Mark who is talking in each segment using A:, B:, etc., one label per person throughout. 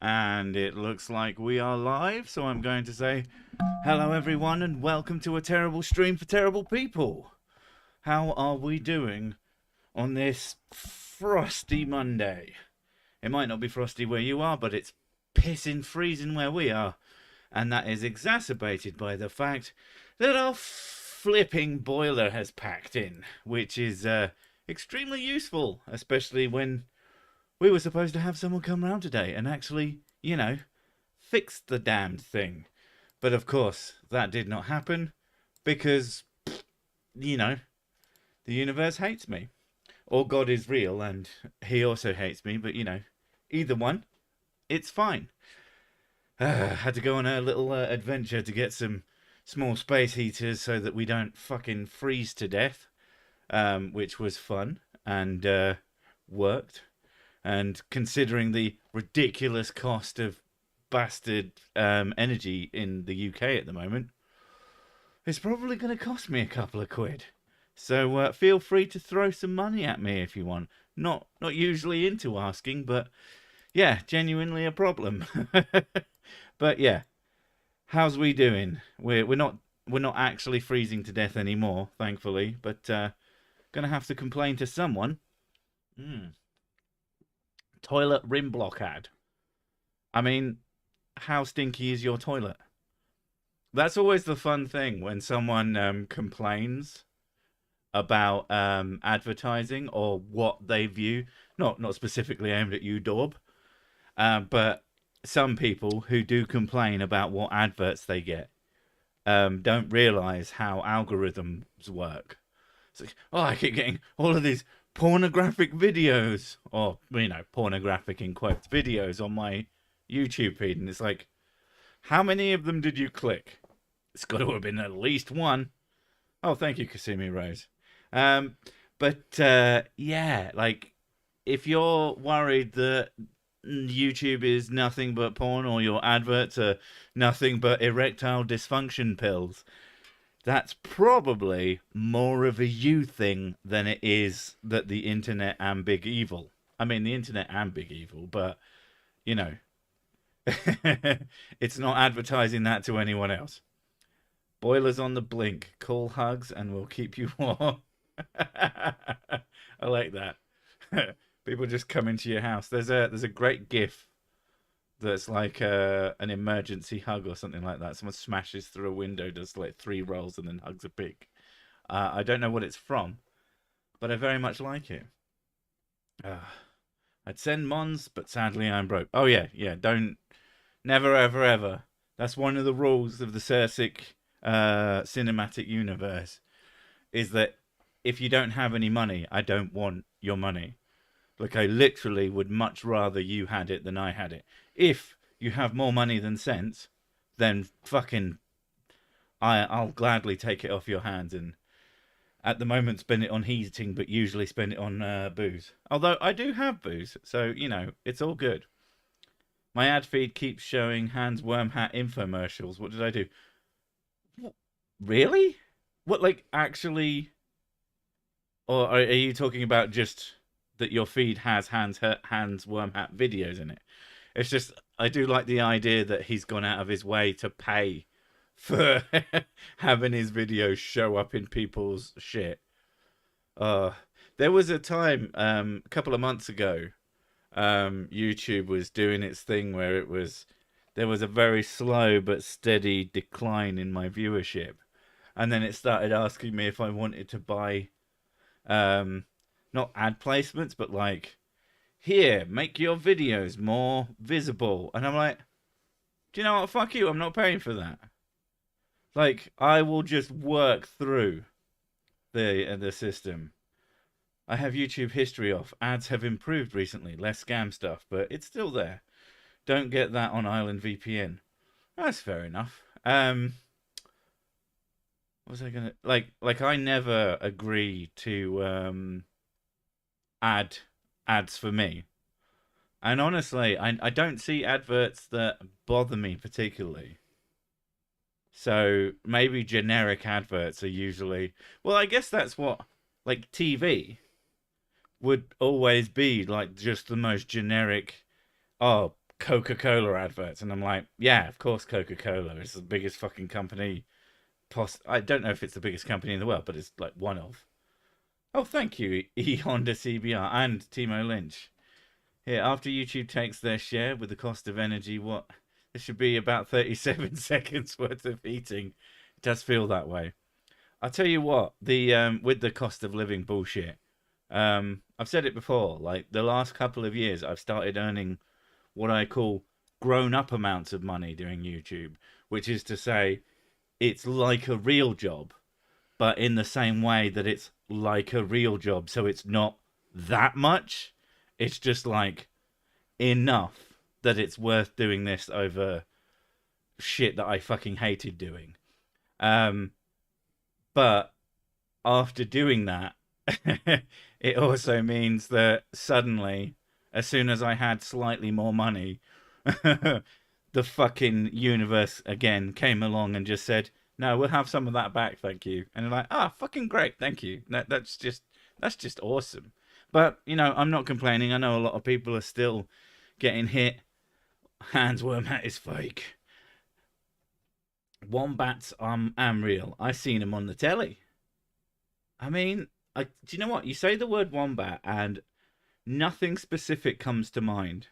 A: And it looks like we are live, so I'm going to say hello everyone and welcome to a terrible stream for terrible people. How are we doing on this frosty Monday? It might not be frosty where you are, but it's pissing freezing where we are. And that is exacerbated by the fact that our flipping boiler has packed in, which is extremely useful, especially when we were supposed to have someone come round today and actually, fix the damned thing. But of course, that did not happen because, the universe hates me. Or God is real and he also hates me, but, either one, it's fine. Had to go on a little adventure to get some small space heaters so that we don't fucking freeze to death, which was fun and worked. And considering the ridiculous cost of bastard energy in the UK at the moment, it's probably going to cost me a couple of quid. So feel free to throw some money at me if you want. Not usually into asking, but yeah, genuinely a problem. But yeah, how's we doing? We're not actually freezing to death anymore, thankfully. But gonna have to complain to someone. Toilet rim block ad. I mean, how stinky is your toilet? That's always the fun thing when someone complains about advertising or what they view. Not specifically aimed at you, Daub, but some people who do complain about what adverts they get don't realise how algorithms work. It's like, oh, I keep getting all of these pornographic videos, or pornographic in quotes videos on my YouTube feed, and it's like, how many of them did you click? It's got to have been at least one. Oh, thank you, Kasumi Rose. But yeah, like, if you're worried that YouTube is nothing but porn or your adverts are nothing but erectile dysfunction pills, that's probably more of a you thing than it is that the internet and big evil. I mean, the internet and big evil, but, it's not advertising that to anyone else. Boilers on the blink. Call hugs and we'll keep you warm. I like that. People just come into your house. There's a great GIF that's like an emergency hug or something like that. Someone smashes through a window, does like 3 rolls, and then hugs a pig. I don't know what it's from, but I very much like it. I'd send Mons, but sadly I'm broke. Oh yeah, don't, never ever ever. That's one of the rules of the Cersic cinematic universe, is that if you don't have any money, I don't want your money. Like, I literally would much rather you had it than I had it. If you have more money than sense, then fucking I'll gladly take it off your hands and at the moment spend it on heating, but usually spend it on booze. Although I do have booze, so, it's all good. My ad feed keeps showing Hans Worm Hat infomercials. What did I do? Really? What, like, actually? Or are you talking about just that your feed has Hans Worm Hat videos in it? It's just, I do like the idea that he's gone out of his way to pay for having his videos show up in people's shit. There was a time, a couple of months ago, YouTube was doing its thing where there was a very slow but steady decline in my viewership. And then it started asking me if I wanted to buy, not ad placements, but like, here, make your videos more visible. And I'm like, do you know what? Fuck you. I'm not paying for that. Like, I will just work through the system. I have YouTube history off. Ads have improved recently. Less scam stuff, but it's still there. Don't get that on Island VPN. That's fair enough. What was I gonna like? I never agree to ads for me. And honestly, I don't see adverts that bother me particularly. So maybe generic adverts are usually, well, I guess that's what, like, TV would always be like, just the most generic. Oh, Coca-Cola adverts, and I'm like, yeah, of course Coca-Cola is the biggest fucking company. I don't know if it's the biggest company in the world, but it's like one of. Oh, thank you, E Honda CBR and Timo Lynch. Here, after YouTube takes their share with the cost of energy, what? There should be about 37 seconds worth of heating. It does feel that way. I'll tell you what, the with the cost of living bullshit, I've said it before, like the last couple of years I've started earning what I call grown-up amounts of money doing YouTube, which is to say it's like a real job, but in the same way that it's like a real job, so it's not that much. It's just like enough that it's worth doing this over shit that I fucking hated doing. But after doing that, it also means that suddenly, as soon as I had slightly more money, the fucking universe again came along and just said, "No, we'll have some of that back, thank you." And they're like, "Ah, fucking great, thank you." That's just awesome. But you know, I'm not complaining. I know a lot of people are still getting hit. Hans Wormhat is fake. Wombats am real. I seen them on the telly. I mean, do you know what? You say the word wombat and nothing specific comes to mind.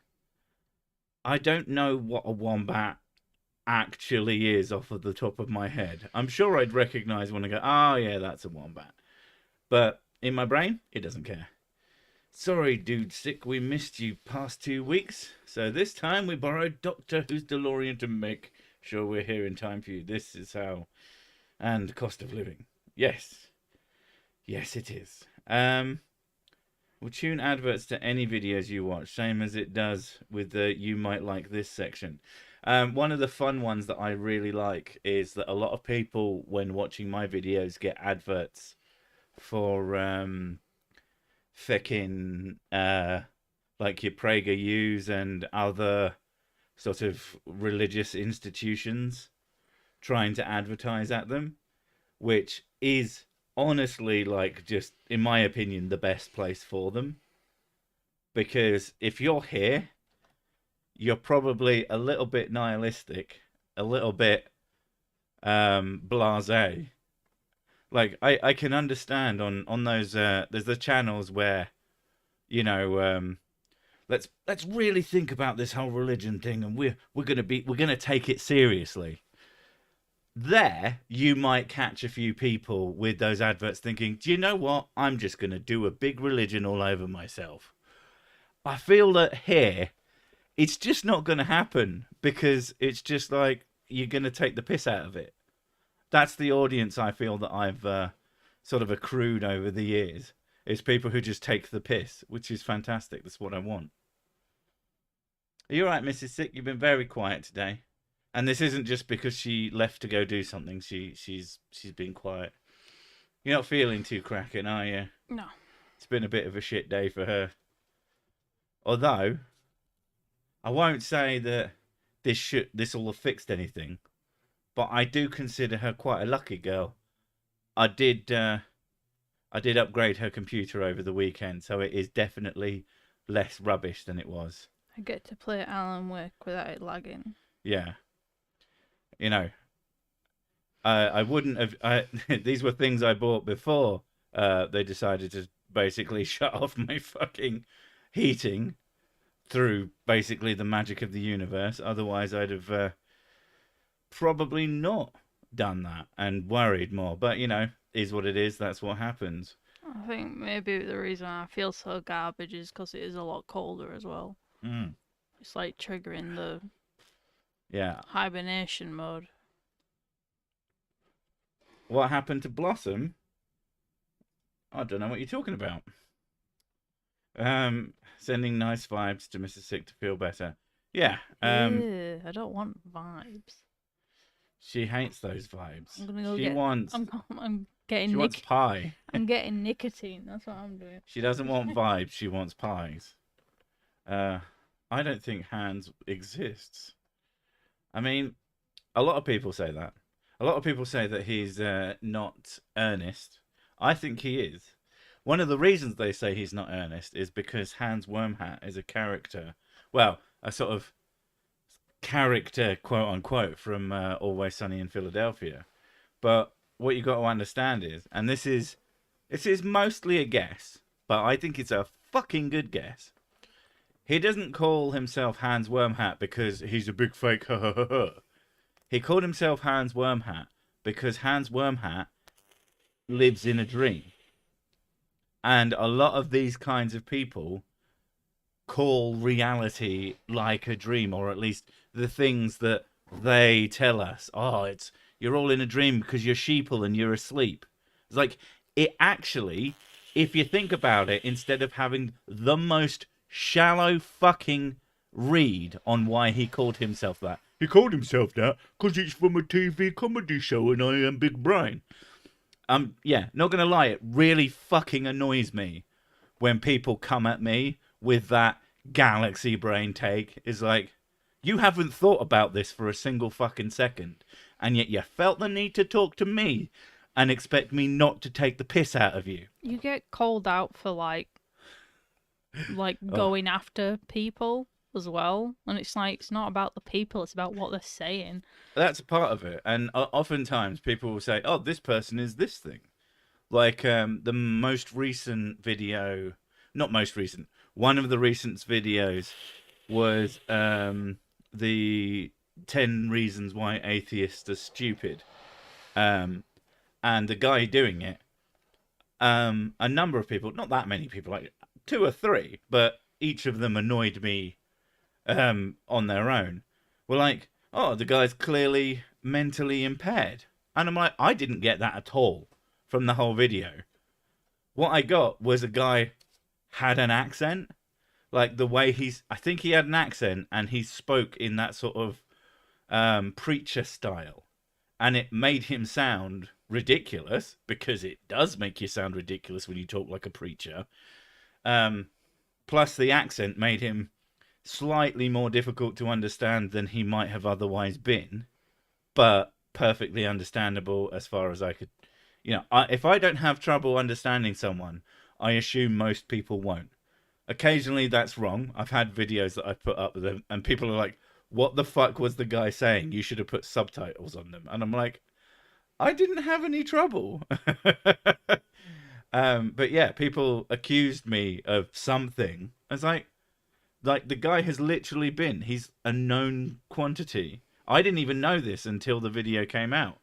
A: I don't know what a wombat actually is off of the top of my head. I'm sure I'd recognize when I go, oh yeah, that's a wombat. But in my brain, it doesn't care. Sorry, dude sick, we missed you past 2 weeks. So this time we borrowed Doctor Who's DeLorean to make sure we're here in time for you. This is how. And cost of living. Yes. Yes, it is. We'll tune adverts to any videos you watch, same as it does with the you might like this section. One of the fun ones that I really like is that a lot of people, when watching my videos, get adverts for fucking like your PragerU's and other sort of religious institutions trying to advertise at them, which is honestly, like, just in my opinion, the best place for them. Because if you're here, you're probably a little bit nihilistic, a little bit blasé. Like, I can understand on those there's the channels where, you know, let's really think about this whole religion thing, and we're gonna take it seriously. There, you might catch a few people with those adverts thinking, do you know what? I'm just going to do a big religion all over myself. I feel that here, it's just not going to happen because it's just like you're going to take the piss out of it. That's the audience I feel that I've sort of accrued over the years. It's people who just take the piss, which is fantastic. That's what I want. Are you all right, Mrs. Sick? You've been very quiet today. And this isn't just because she left to go do something. She's been quiet. You're not feeling too cracking, are you?
B: No.
A: It's been a bit of a shit day for her. Although, I won't say that this will have fixed anything, but I do consider her quite a lucky girl. I did upgrade her computer over the weekend, so it is definitely less rubbish than it was.
B: I get to play Alan Wake without it lagging.
A: Yeah. You know, I wouldn't have. These were things I bought before they decided to basically shut off my fucking heating through basically the magic of the universe. Otherwise, I'd have probably not done that and worried more. But you know, is what it is. That's what happens.
B: I think maybe the reason I feel so garbage is because it is a lot colder as well.
A: Mm.
B: It's like triggering the
A: Yeah.
B: hibernation mode.
A: What happened to Blossom? I don't know what you're talking about. Sending nice vibes to Mrs. Sick to feel better. Yeah.
B: Ew, I don't want vibes.
A: She hates those vibes.
B: I'm gonna go
A: She wants.
B: I'm getting.
A: She wants pie.
B: I'm getting nicotine. That's what I'm doing.
A: She doesn't want vibes. She wants pies. I don't think Hans exists. I mean, a lot of people say that. A lot of people say that he's not earnest. I think he is. One of the reasons they say he's not earnest is because Hans Wormhat is a character. Well, a sort of character, quote unquote, from Always Sunny in Philadelphia. But what you got to understand is, and this is mostly a guess, but I think it's a fucking good guess. He doesn't call himself Hans Wormhat because he's a big fake. He called himself Hans Wormhat because Hans Wormhat lives in a dream. And a lot of these kinds of people call reality like a dream, or at least the things that they tell us. Oh, you're all in a dream because you're sheeple and you're asleep. It's like, it actually, if you think about it, instead of having the most shallow fucking read on why he called himself that. He called himself that because it's from a TV comedy show and I am Big Brain. Yeah, not gonna lie, it really fucking annoys me when people come at me with that galaxy brain take. Is like, you haven't thought about this for a single fucking second, and yet you felt the need to talk to me and expect me not to take the piss out of you.
B: You get called out for like going after people as well, and it's like, it's not about the people, it's about what they're saying.
A: That's a part of it, and oftentimes people will say, "Oh, this person is this thing." Like the most recent video, not most recent, one of the recent videos was the 10 reasons why atheists are stupid, and the guy doing it, a number of people, not that many people, like 2 or 3, but each of them annoyed me on their own, were like, oh, the guy's clearly mentally impaired. And I'm like, I didn't get that at all from the whole video. What I got was a guy had an accent. Like the way I think he had an accent and he spoke in that sort of preacher style. And it made him sound ridiculous, because it does make you sound ridiculous when you talk like a preacher. Plus the accent made him slightly more difficult to understand than he might have otherwise been, but perfectly understandable as far as I could. If I don't have trouble understanding someone, I assume most people won't. Occasionally that's wrong. I've had videos that I've put up with them and people are like, what the fuck was the guy saying? You should have put subtitles on them. And I'm like, I didn't have any trouble. But yeah, people accused me of something. I was like the guy has literally he's a known quantity. I didn't even know this until the video came out.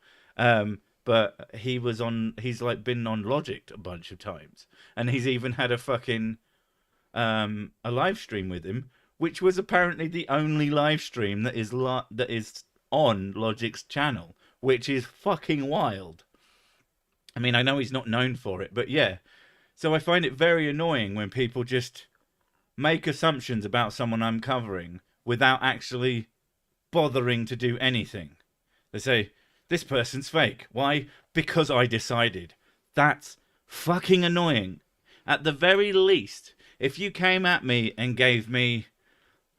A: But he's like been on Logic a bunch of times. And he's even had a fucking, a live stream with him, which was apparently the only live stream that is on Logic's channel, which is fucking wild. I mean, I know he's not known for it, but yeah. So I find it very annoying when people just make assumptions about someone I'm covering without actually bothering to do anything. They say, this person's fake. Why? Because I decided. That's fucking annoying. At the very least, if you came at me and gave me,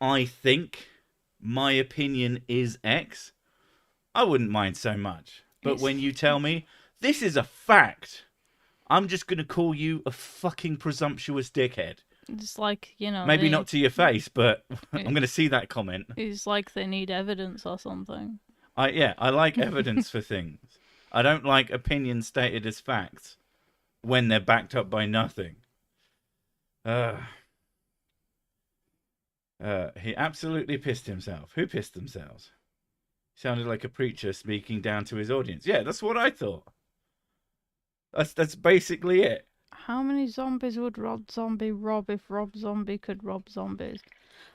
A: I think my opinion is X, I wouldn't mind so much. But when you tell me, this is a fact, I'm just going to call you a fucking presumptuous dickhead.
B: It's like,
A: maybe not to your face, but I'm going to see that comment.
B: It's like they need evidence or something.
A: I like evidence for things. I don't like opinions stated as facts when they're backed up by nothing. He absolutely pissed himself. Who pissed themselves? Sounded like a preacher speaking down to his audience. Yeah, that's what I thought. That's basically it.
B: How many zombies would Rob Zombie rob if Rob Zombie could rob zombies?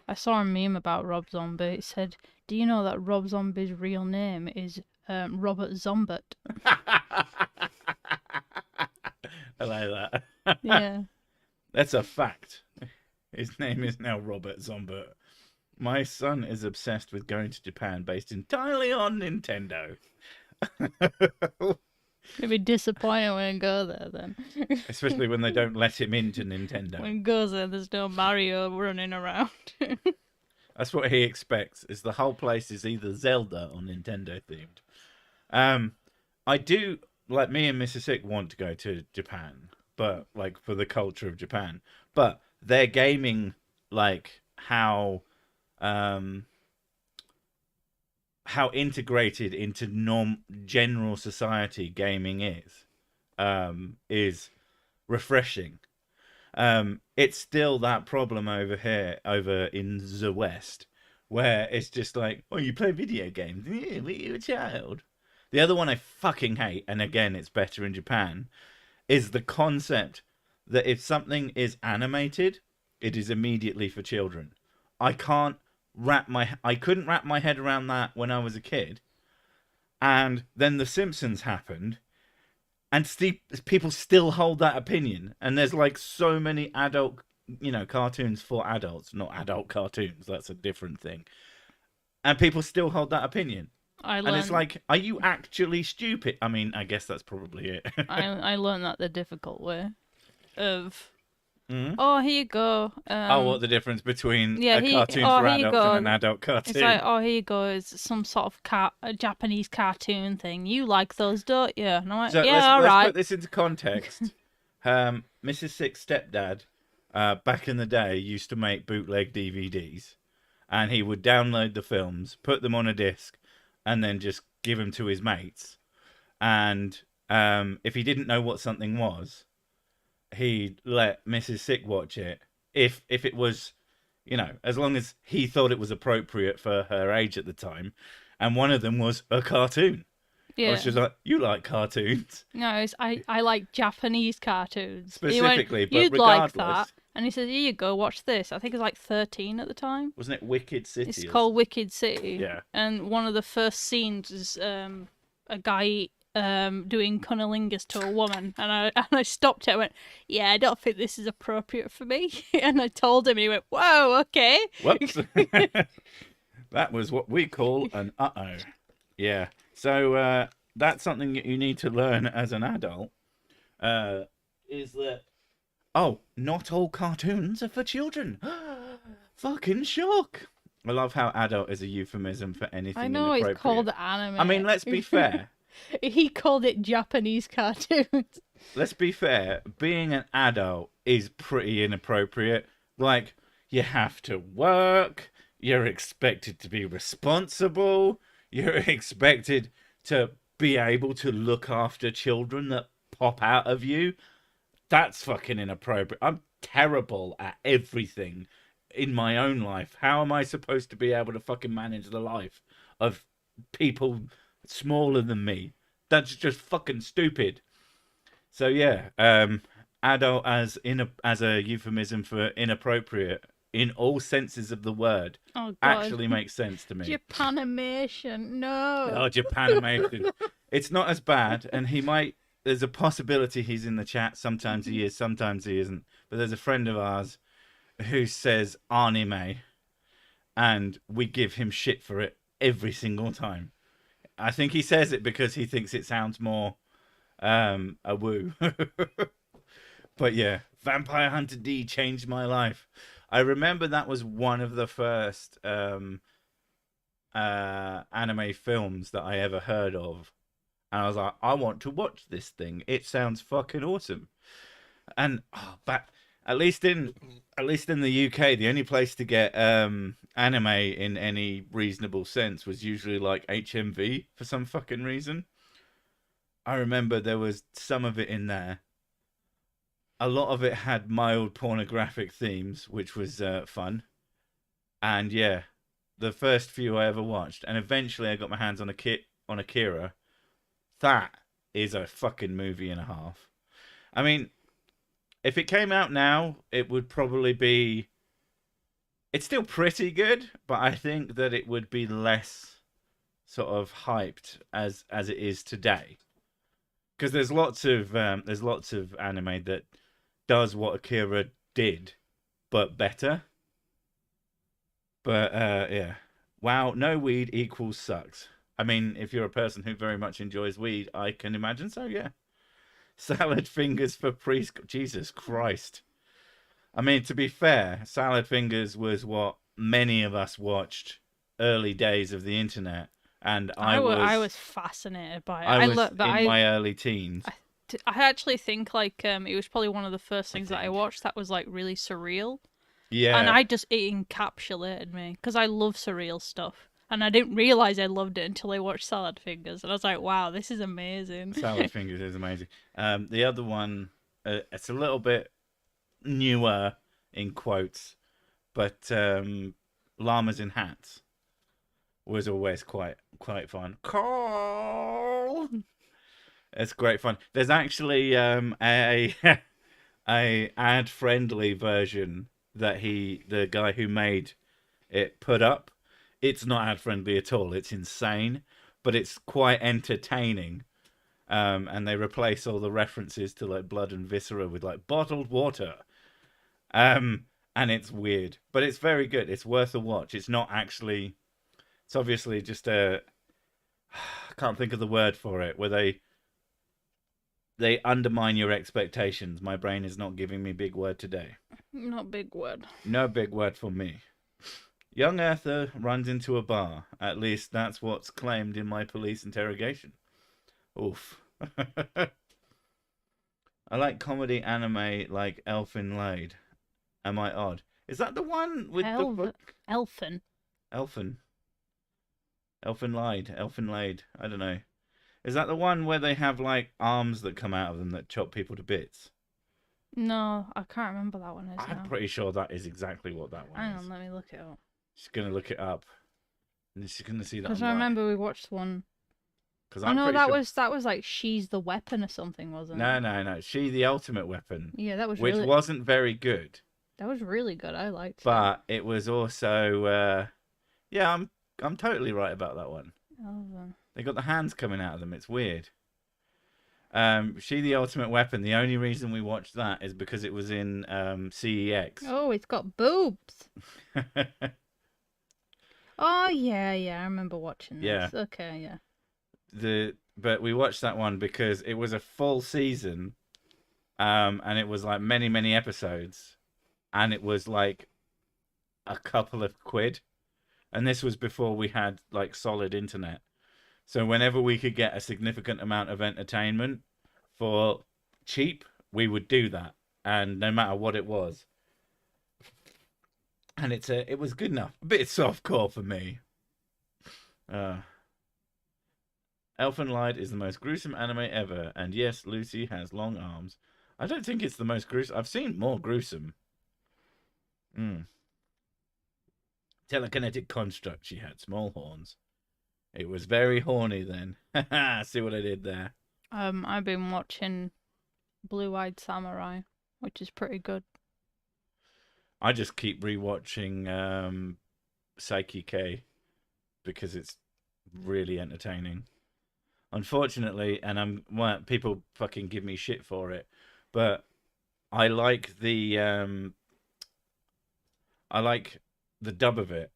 B: I saw a meme about Rob Zombie. It said, do you know that Rob Zombie's real name is Robert Zombert?
A: I like that.
B: Yeah.
A: That's a fact. His name is now Robert Zombert. My son is obsessed with going to Japan based entirely on Nintendo.
B: It'd be disappointing when I go there then.
A: Especially when they don't let him into Nintendo.
B: When he goes there, there's no Mario running around.
A: That's what he expects, is the whole place is either Zelda or Nintendo themed. I do, like, me and Mrs. Sick want to go to Japan, but, like, for the culture of Japan. But their gaming, like, how how integrated into general society gaming is refreshing. It's still that problem over in the West, where it's just like, oh, you play video games? Yeah, were you a child? The other one I fucking hate, and again, it's better in Japan, is the concept that if something is animated, it is immediately for children. I couldn't wrap my head around that when I was a kid, and then The Simpsons happened, and people still hold that opinion. And there's like so many adult, cartoons for adults, not adult cartoons. That's a different thing. And people still hold that opinion. And it's like, are you actually stupid? I mean, I guess that's probably it.
B: I learned that the difficult way of. Oh, here you go.
A: What the difference between a cartoon for adults and an adult cartoon?
B: It's like, oh, here you go. It's some sort of a Japanese cartoon thing. You like those, don't you? And I'm like,
A: so
B: yeah, all right.
A: Let's put this into context. Mrs. Six's stepdad, back in the day, used to make bootleg DVDs, and he would download the films, put them on a disc, and then just give them to his mates. And if he didn't know what something was, he'd let Mrs. Sick watch it if it was, as long as he thought it was appropriate for her age at the time. And one of them was a cartoon. Yeah. I was just like, you like cartoons?
B: No, I like Japanese cartoons.
A: Specifically,
B: went,
A: but
B: you'd
A: regardless.
B: Like that. And he said, here you go, watch this. I think it was like 13 at the time.
A: Wasn't it Wicked City?
B: It's called Wicked City.
A: Yeah.
B: And one of the first scenes is a guy doing cunnilingus to a woman, and I stopped it. I went, yeah, I don't think this is appropriate for me. And I told him, and he went, whoa, okay.
A: Whoops. That was what we call an uh-oh. Yeah. So that's something that you need to learn as an adult, is that, not all cartoons are for children. Fucking shock. I love how adult is a euphemism for anything inappropriate.
B: I know, it's called anime.
A: I mean, let's be fair.
B: He called it Japanese cartoons.
A: Let's be fair. Being an adult is pretty inappropriate. Like, you have to work. You're expected to be responsible. You're expected to be able to look after children that pop out of you. That's fucking inappropriate. I'm terrible at everything in my own life. How am I supposed to be able to fucking manage the life of people smaller than me? That's just fucking stupid. So yeah, adult as a euphemism for inappropriate in all senses of the word actually makes sense to me.
B: Japanimation, no.
A: Oh, Japanimation. It's not as bad, and there's a possibility he's in the chat. Sometimes he is, sometimes he isn't. But there's a friend of ours who says anime, and we give him shit for it every single time. I think he says it because he thinks it sounds more a woo. But yeah, Vampire Hunter D changed my life. I remember that was one of the first anime films that I ever heard of. And I was like, I want to watch this thing. It sounds fucking awesome. And but at least in the UK, the only place to get anime in any reasonable sense was usually like HMV for some fucking reason. I remember there was some of it in there. A lot of it had mild pornographic themes, which was fun. And yeah, the first few I ever watched, and eventually I got my hands on Akira. That is a fucking movie and a half. I mean, if it came out now, it would probably be... It's still pretty good, but I think that it would be less sort of hyped as it is today. Because there's lots of anime that does what Akira did, but better. But yeah, wow, no weed equals sucks. I mean, if you're a person who very much enjoys weed, I can imagine so. Yeah, salad fingers for preschool. Jesus Christ. I mean, to be fair, salad fingers was what many of us watched early days of the internet. And I
B: was fascinated by it.
A: I was in my early teens.
B: I actually think it was probably one of the first things that I watched that was like really surreal.
A: Yeah.
B: And it encapsulated me because I love surreal stuff. And I didn't realise I loved it until I watched Salad Fingers. And I was like, wow, this is amazing.
A: Salad Fingers is amazing. The other one, it's a little bit newer in quotes, but Llamas in Hats was always quite fun. Carl, it's great fun. There's actually a a ad friendly version that the guy who made it put up. It's not ad friendly at all. It's insane, but it's quite entertaining. And they replace all the references to like blood and viscera with like bottled water. And it's weird, but it's very good. It's worth a watch. It's not actually. It's obviously just a. I can't think of the word for it. Where they undermine your expectations. My brain is not giving me big word today.
B: Not big word.
A: No big word for me. Young Eartha runs into a bar. At least that's what's claimed in my police interrogation. Oof. I like comedy anime like Elfin Lied. Am I odd? Is that the one with the book?
B: Elfin.
A: Elfin Lied. I don't know. Is that the one where they have like arms that come out of them that chop people to bits?
B: No, I can't remember that one.
A: I'm pretty sure that is exactly what that one is.
B: Hang on, let me look it up.
A: She's gonna look it up, and she's gonna see that.
B: Because I remember we watched one.
A: Because
B: that was like She's the Weapon or something, wasn't it?
A: No. She the Ultimate Weapon.
B: Yeah, that was
A: which wasn't very good.
B: That was really good. I liked it.
A: But it was also, yeah, I'm totally right about that one.
B: Oh.
A: They got the hands coming out of them. It's weird. She the Ultimate Weapon. The only reason we watched that is because it was in CEX.
B: Oh, it's got boobs. Oh yeah, I remember watching this.
A: Yeah.
B: Okay, yeah.
A: But we watched that one because it was a full season, and it was like many episodes, and it was like a couple of quid, and this was before we had like solid internet. So whenever we could get a significant amount of entertainment for cheap, we would do that, and no matter what it was. And it was good enough. A bit softcore for me. Elfen Lied is the most gruesome anime ever, and yes, Lucy has long arms. I don't think it's the most gruesome. I've seen more gruesome. Telekinetic construct. She had small horns. It was very horny then. See what I did there?
B: I've been watching Blue-Eyed Samurai, which is pretty good.
A: I just keep rewatching Psyche K because it's really entertaining. Unfortunately, and people fucking give me shit for it, but I like the dub of it.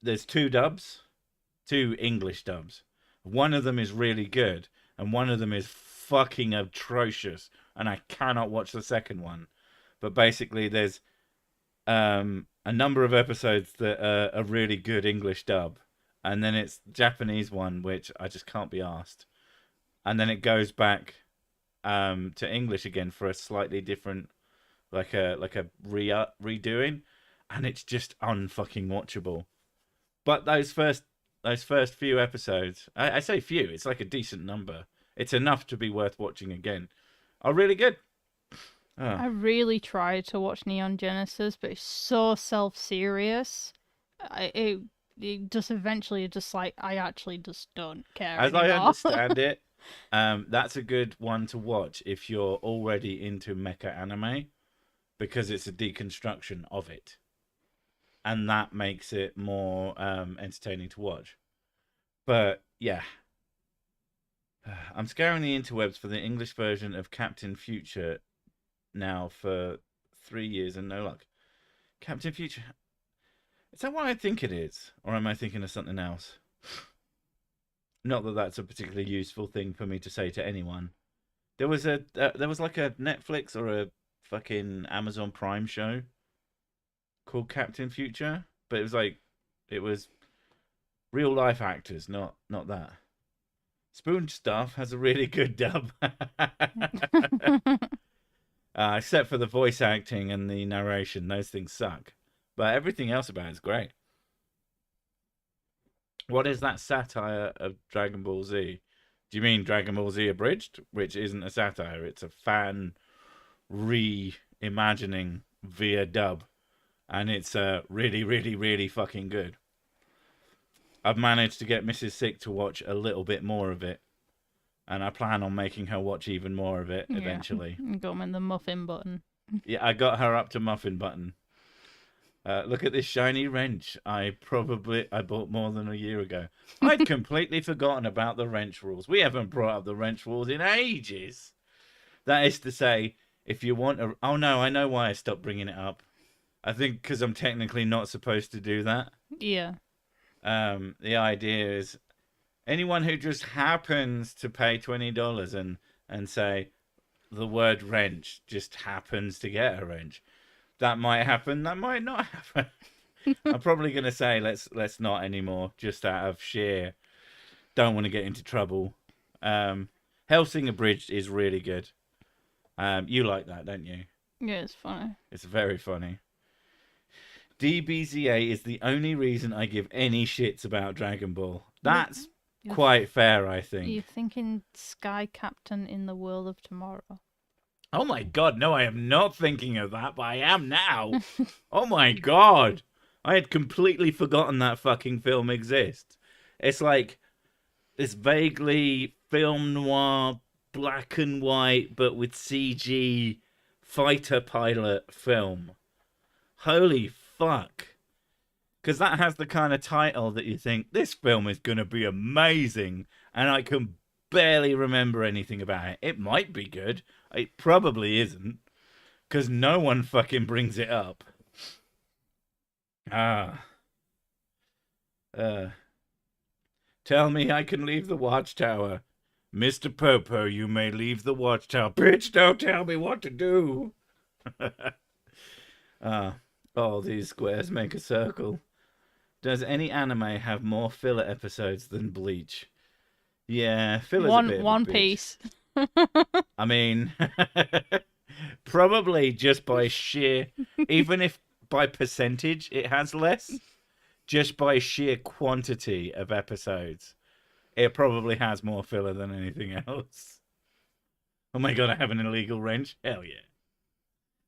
A: There's two English dubs. One of them is really good, and one of them is fucking atrocious, and I cannot watch the second one. But basically, there's a number of episodes that are a really good English dub, and then it's Japanese one, which I just can't be arsed. And then it goes back to English again for a slightly different, like a redoing, and it's just unfucking watchable. But those first few episodes, I say few, it's like a decent number. It's enough to be worth watching again. Are really good. Oh.
B: I really tried to watch Neon Genesis, but it's so self-serious. It just eventually just like I actually just don't care
A: As
B: anymore.
A: I understand it, that's a good one to watch if you're already into mecha anime, because it's a deconstruction of it, and that makes it more entertaining to watch. But yeah, I'm scouring the interwebs for the English version of Captain Future now for 3 years and no luck. Captain Future, is that what I think it is, or am I thinking of something else? Not that that's a particularly useful thing for me to say to anyone. There was like a Netflix or a fucking Amazon Prime show called Captain Future, but it was real life actors, not that. Spoon Stuff has a really good dub. Except for the voice acting and the narration, those things suck. But everything else about it's great. What is that satire of Dragon Ball Z? Do you mean Dragon Ball Z Abridged, which isn't a satire? It's a fan reimagining via dub, and it's really, really, really fucking good. I've managed to get Mrs. Sick to watch a little bit more of it, and I plan on making her watch even more of it eventually.
B: Yeah, got him in the muffin button.
A: Yeah, I got her up to Muffin Button. Look at this shiny wrench. I bought more than a year ago. I'd completely forgotten about the wrench rules. We haven't brought up the wrench rules in ages. That is to say, if you want a... Oh no, I know why I stopped bringing it up. I think because I'm technically not supposed to do that.
B: Yeah.
A: The idea is anyone who just happens to pay $20 and say the word wrench just happens to get a wrench. That might happen. That might not happen. I'm probably gonna say let's not anymore, just out of sheer don't want to get into trouble. Hellsing Abridged is really good. You like that, don't you?
B: Yeah, it's funny.
A: It's very funny. DBZA is the only reason I give any shits about Dragon Ball. That's quite fair, I think.
B: Are you thinking Sky Captain in the World of Tomorrow?
A: Oh my god, no, I am not thinking of that, but I am now. Oh my god. I had completely forgotten that fucking film exists. It's like this vaguely film noir, black and white, but with CG fighter pilot film. Holy fuck. Because that has the kind of title that you think, this film is going to be amazing, and I can barely remember anything about it. It might be good. It probably isn't, because no one fucking brings it up. Tell me I can leave the watchtower. Mr. Popo, you may leave the watchtower. Bitch, don't tell me what to do. All these squares make a circle. Does any anime have more filler episodes than Bleach? Yeah, filler's a bit of
B: One
A: a bitch.
B: Piece.
A: I mean, probably just by sheer, even if by percentage it has less, just by sheer quantity of episodes, it probably has more filler than anything else. Oh my god, I have an illegal wrench? Hell yeah.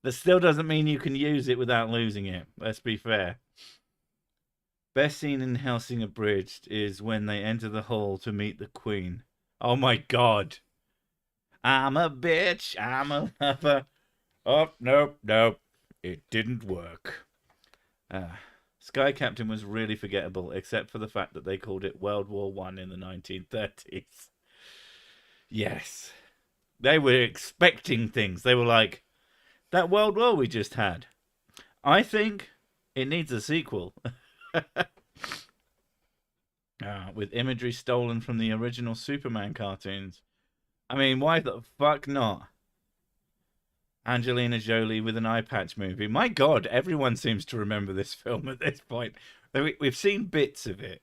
A: That still doesn't mean you can use it without losing it. Let's be fair. Best scene in Hellsing Abridged is when they enter the hall to meet the queen. Oh my god. I'm a bitch. I'm a lover. Oh, nope. It didn't work. Sky Captain was really forgettable, except for the fact that they called it World War I in the 1930s. Yes. They were expecting things. They were like, that World War we just had. I think it needs a sequel. With imagery stolen from the original Superman cartoons. I mean, why the fuck not? Angelina Jolie with an eye patch movie. My god, everyone seems to remember this film at this point. We've seen bits of it.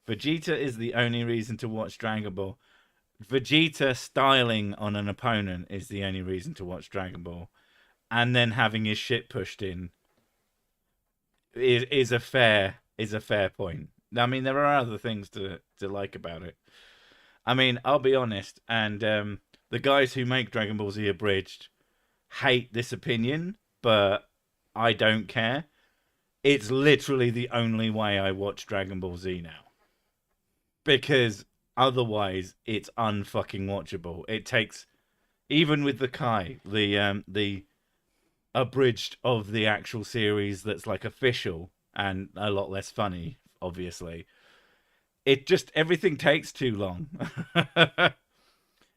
A: Vegeta is the only reason to watch Dragon Ball. Vegeta styling on an opponent is the only reason to watch Dragon Ball. And then having his shit pushed in is a fair point. I mean, there are other things to like about it. I mean, I'll be honest, and the guys who make Dragon Ball Z Abridged hate this opinion, but I don't care. It's literally the only way I watch Dragon Ball Z now. Because otherwise, it's unfucking watchable. It takes, even with the Kai, the abridged of the actual series that's like official and a lot less funny, obviously. It just, everything takes too long.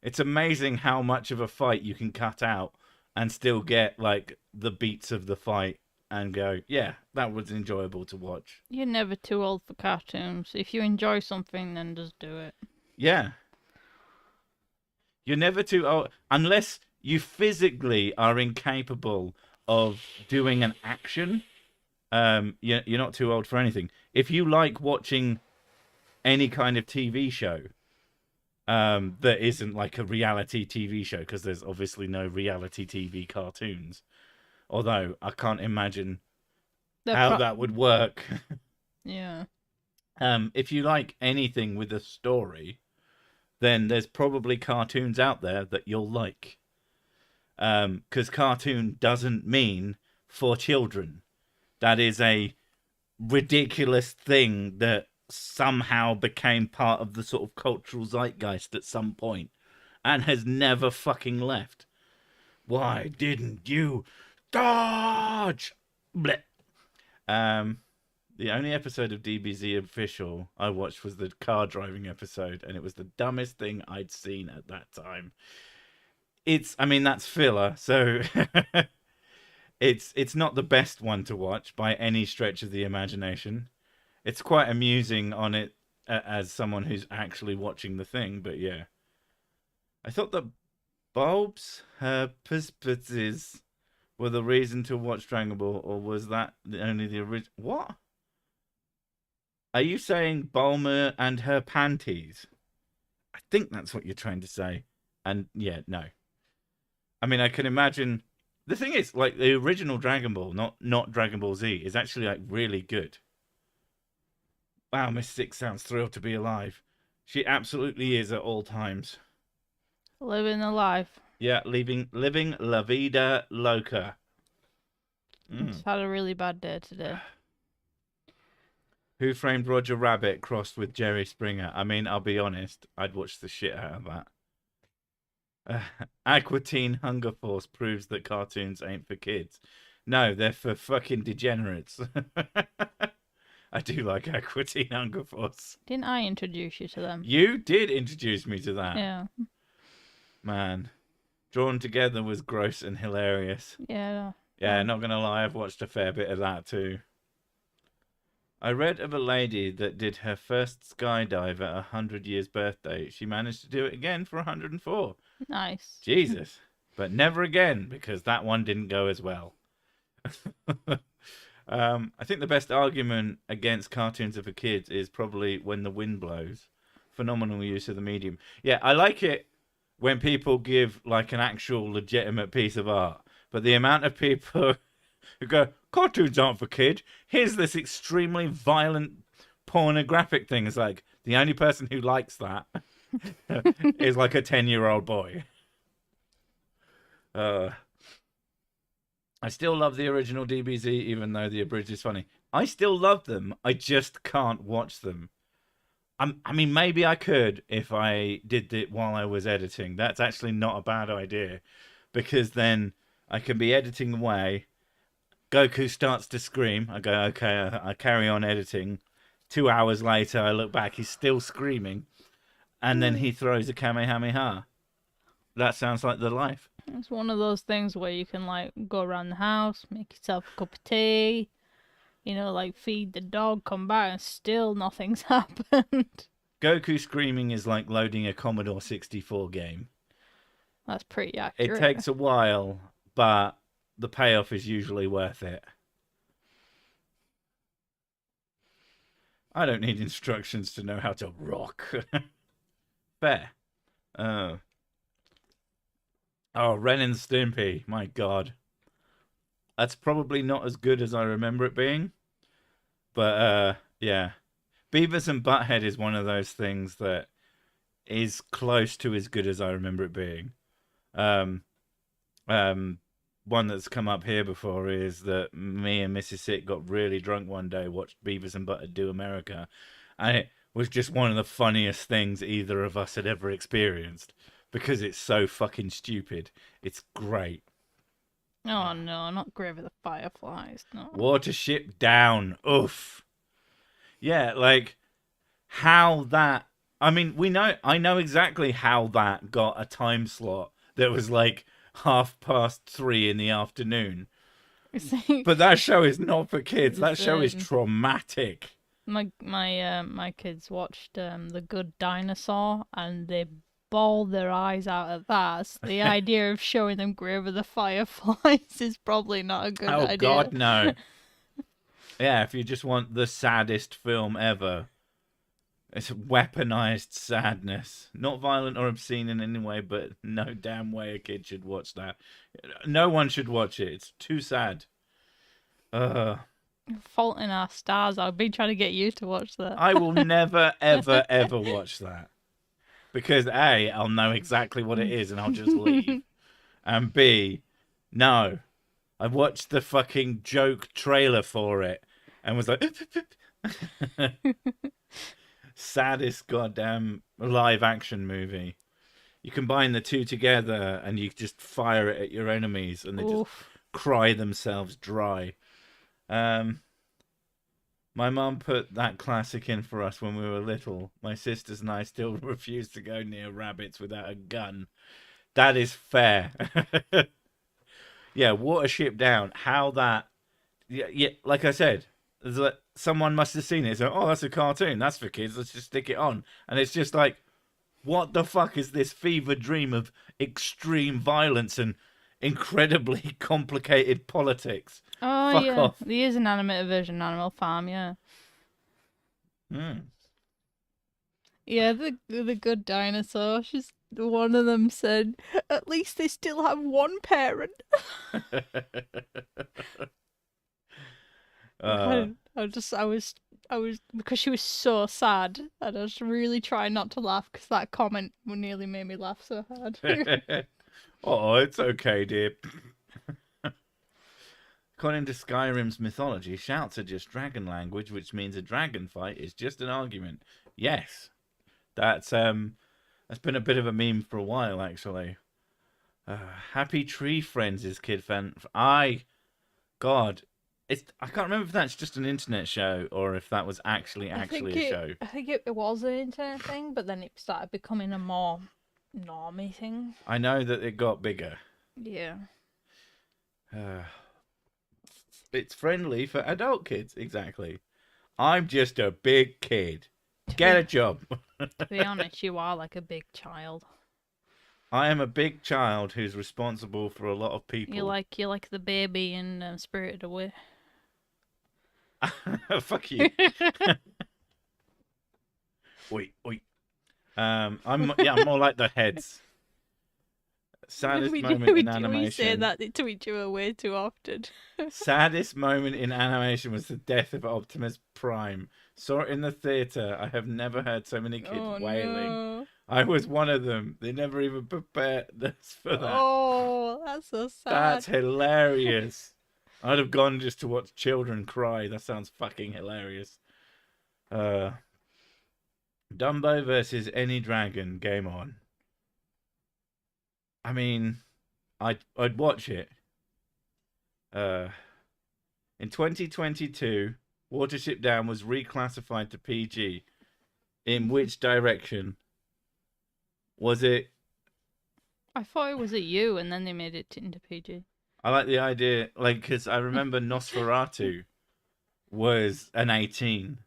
A: It's amazing how much of a fight you can cut out and still get like the beats of the fight and go, yeah, that was enjoyable to watch.
B: You're never too old for cartoons. If you enjoy something, then just do it.
A: Yeah. You're never too old, unless you physically are incapable of doing an action. You're not too old for anything. If you like watching any kind of TV show that isn't like a reality TV show, because there's obviously no reality TV cartoons, although I can't imagine how that would work.
B: Yeah.
A: If you like anything with a story, then there's probably cartoons out there that you'll like. Because cartoon doesn't mean for children. That is a ridiculous thing that somehow became part of the sort of cultural zeitgeist at some point and has never fucking left. Why didn't you dodge? Blech. The only episode of DBZ official I watched was the car driving episode, and it was the dumbest thing I'd seen at that time. I mean, that's filler, so it's not the best one to watch by any stretch of the imagination. It's quite amusing on it as someone who's actually watching the thing, but yeah. I thought that bulbs, her perspectives were the reason to watch Dragon Ball, or was that only the original? What? Are you saying Bulma and her panties? I think that's what you're trying to say. And yeah, no. I mean, I can imagine. The thing is, like, the original Dragon Ball, not Dragon Ball Z, is actually like really good. Wow, Miss Six sounds thrilled to be alive. She absolutely is at all times.
B: Living the life.
A: Yeah, living la vida loca.
B: Just had a really bad day today.
A: Who Framed Roger Rabbit crossed with Jerry Springer? I mean, I'll be honest, I'd watch the shit out of that. Aqua Teen Hunger Force proves that cartoons ain't for kids. No, they're for fucking degenerates. I do like Aqua Teen Hunger Force.
B: Didn't I introduce you to them?
A: You did introduce me to that.
B: Yeah.
A: Man. Drawn Together was gross and hilarious.
B: Yeah.
A: Yeah, not gonna lie, I've watched a fair bit of that too. I read of a lady that did her first skydive at 100 years birthday. She managed to do it again for 104.
B: Nice.
A: Jesus. But never again, because that one didn't go as well. I think the best argument against cartoons are for kids is probably When the Wind Blows. Phenomenal use of the medium. Yeah, I like it when people give like an actual legitimate piece of art. But the amount of people who go, cartoons aren't for kids. Here's this extremely violent pornographic thing. It's like, the only person who likes that is like a 10-year-old boy. I still love the original DBZ, even though the abridged is funny. I still love them. I just can't watch them. I mean, maybe I could if I did it while I was editing. That's actually not a bad idea, because then I can be editing away. Goku starts to scream. I go, okay, I carry on editing. 2 hours later, I look back. He's still screaming. And then he throws a Kamehameha. That sounds like the life.
B: It's one of those things where you can like go around the house, make yourself a cup of tea, you know, like feed the dog, come back, and still nothing's happened.
A: Goku screaming is like loading a Commodore 64 game.
B: That's pretty accurate.
A: It takes a while, but the payoff is usually worth it. I don't need instructions to know how to rock. Fair. Oh, Ren and Stimpy. My God. That's probably not as good as I remember it being. But, yeah. Beavis and Butthead is one of those things that is close to as good as I remember it being. One that's come up here before is that me and Mrs. Sick got really drunk one day, watched Beavis and Butthead Do America, and it was just one of the funniest things either of us had ever experienced, because it's so fucking stupid. It's great.
B: Oh no, not Grave of the Fireflies, no.
A: Watership Down. Oof. Yeah, like how that... I mean, I know exactly how that got a time slot that was like 3:30 in the afternoon. But that show is not for kids. That show is traumatic.
B: My kids watched The Good Dinosaur and they bawled their eyes out at that. So the idea of showing them Grave of the Fireflies is probably not a good idea.
A: Oh God, no. Yeah, if you just want the saddest film ever. It's weaponized sadness. Not violent or obscene in any way, but no damn way a kid should watch that. No one should watch it. It's too sad.
B: Fault in Our Stars. I've been trying to get you to watch that.
A: I will never, ever, ever watch that. Because A, I'll know exactly what it is and I'll just leave. And B, no. I watched the fucking joke trailer for it and was like... Saddest goddamn live action movie. You combine the two together and you just fire it at your enemies and they just cry themselves dry. My mum put that classic in for us when we were little. My sisters and I still refuse to go near rabbits without a gun. That is fair. Yeah, Watership Down. How that... Yeah, like I said, someone must have seen it. So, oh, that's a cartoon. That's for kids. Let's just stick it on. And it's just like, what the fuck is this fever dream of extreme violence and incredibly complicated politics?
B: Oh,
A: Fuck
B: yeah.
A: off.
B: There is an animated version of Animal Farm, yeah. Yeah, the good dinosaur. One of them said, "At least they still have one parent." I was because she was so sad, and I was really trying not to laugh because that comment nearly made me laugh so hard.
A: Oh, it's okay, dear. According to Skyrim's mythology, shouts are just dragon language, which means a dragon fight is just an argument. Yes, that's been a bit of a meme for a while, actually. Happy Tree Friends is kid fan. God, I can't remember if that's just an internet show or if that was actually a show.
B: I think it was an internet thing, but then it started becoming a more normie thing.
A: I know that it got bigger.
B: Yeah.
A: It's friendly for adult kids, exactly. I'm just a big kid. Get a job.
B: To be honest, you are like a big child.
A: I am a big child who's responsible for a lot of people.
B: You're like the baby in Spirited Away.
A: Fuck you. Oi. I'm more like the heads. Saddest moment in animation.
B: We say that to each other way too often.
A: Saddest moment in animation was the death of Optimus Prime. Saw it in the theater. I have never heard so many kids wailing. No. I was one of them. They never even prepared us for that.
B: Oh, that's so sad.
A: That's hilarious. I'd have gone just to watch children cry. That sounds fucking hilarious. Dumbo versus any dragon. Game on. I mean, I'd watch it. In 2022, Watership Down was reclassified to PG. In which direction? Was it?
B: I thought it was a U, and then they made it into PG.
A: I like the idea, because I remember Nosferatu was an 18.